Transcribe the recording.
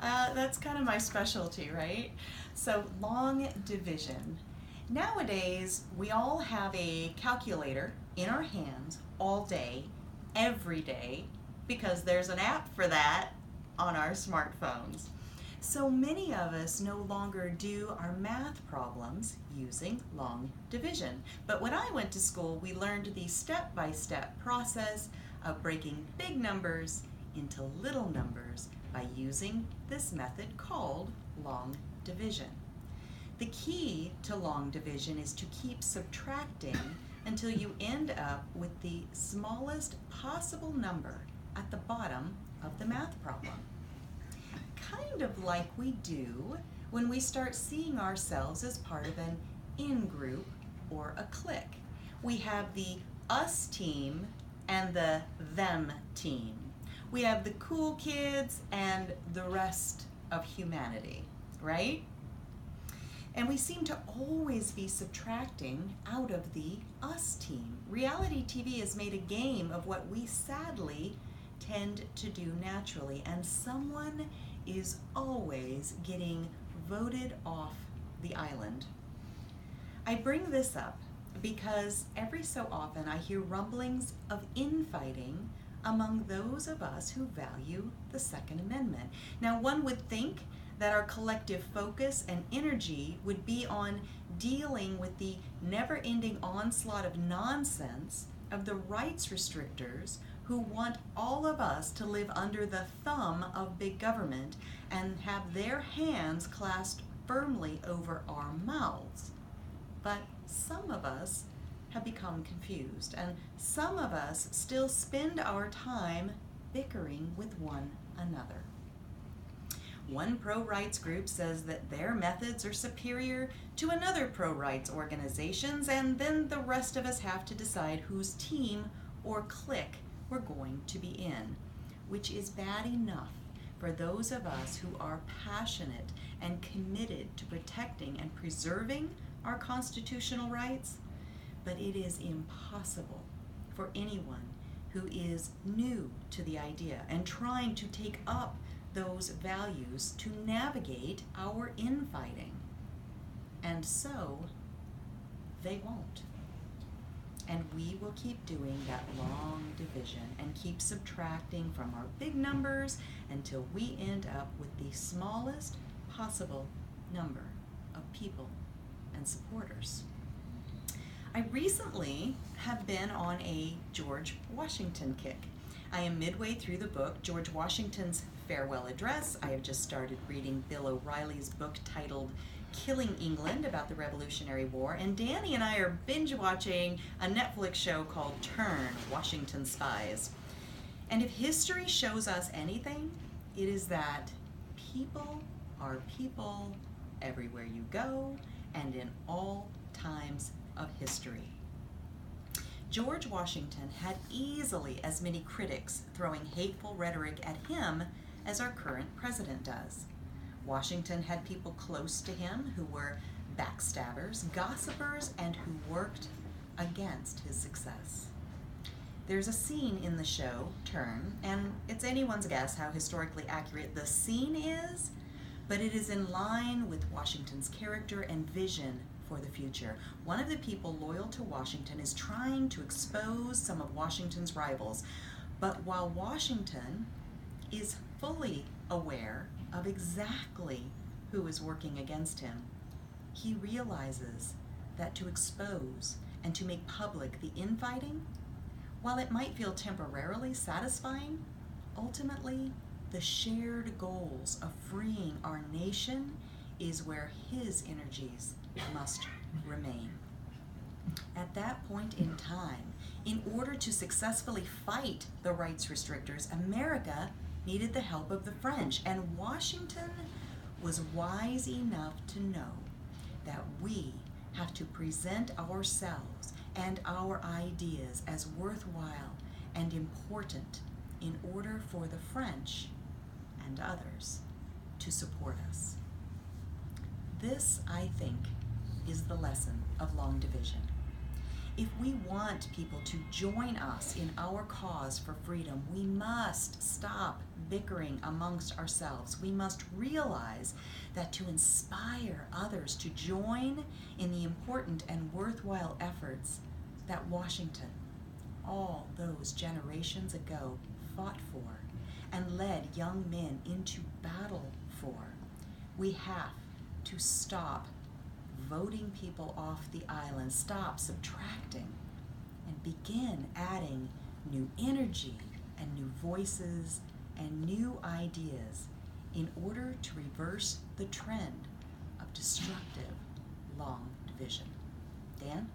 That's kind of my specialty, right? So, long division. Nowadays, we all have a calculator in our hands all day, every day, because there's an app for that on our smartphones. So many of us no longer do our math problems using long division. But when I went to school, we learned the step-by-step process of breaking big numbers into little numbers by using this method called long division. The key to long division is to keep subtracting until you end up with the smallest possible number at the bottom of the math problem. Kind of like we do when we start seeing ourselves as part of an in-group or a clique. We have the us team and the them team. We have the cool kids and the rest of humanity, right? And we seem to always be subtracting out of the us team. Reality TV has made a game of what we sadly tend to do naturally, and someone is always getting voted off the island. I bring this up because every so often I hear rumblings of infighting among those of us who value the Second Amendment. Now, one would think that our collective focus and energy would be on dealing with the never-ending onslaught of nonsense of the rights restrictors who want all of us to live under the thumb of big government and have their hands clasped firmly over our mouths. But some of us have become confused, and some of us still spend our time bickering with one another. One pro-rights group says that their methods are superior to another pro-rights organization's, and then the rest of us have to decide whose team or clique we're going to be in, which is bad enough for those of us who are passionate and committed to protecting and preserving our constitutional rights, but it is impossible for anyone who is new to the idea and trying to take up those values to navigate our infighting. And so they won't. And we will keep doing that long division and keep subtracting from our big numbers until we end up with the smallest possible number of people and supporters. I recently have been on a George Washington kick. I am midway through the book, George Washington's Farewell Address. I have just started reading Bill O'Reilly's book titled Killing England, about the Revolutionary War, and Danny and I are binge watching a Netflix show called Turn, Washington Spies. And if history shows us anything, it is that people are people everywhere you go and in all times of history. George Washington had easily as many critics throwing hateful rhetoric at him as our current president does. Washington had people close to him who were backstabbers, gossipers, and who worked against his success. There's a scene in the show, Turn, and it's anyone's guess how historically accurate the scene is, but it is in line with Washington's character and vision for the future. One of the people loyal to Washington is trying to expose some of Washington's rivals, but while Washington is fully aware of exactly who is working against him, he realizes that to expose and to make public the infighting, while it might feel temporarily satisfying, ultimately the shared goals of freeing our nation is where his energies must remain. At that point in time, in order to successfully fight the rights restrictors, America needed the help of the French, and Washington was wise enough to know that we have to present ourselves and our ideas as worthwhile and important in order for the French and others to support us. This, I think, is the lesson of long division. If we want people to join us in our cause for freedom, we must stop bickering amongst ourselves. We must realize that to inspire others to join in the important and worthwhile efforts that Washington, all those generations ago, fought for and led young men into battle for, we have to stop voting people off the island, stop subtracting, and begin adding new energy and new voices and new ideas in order to reverse the trend of destructive long division. Dan?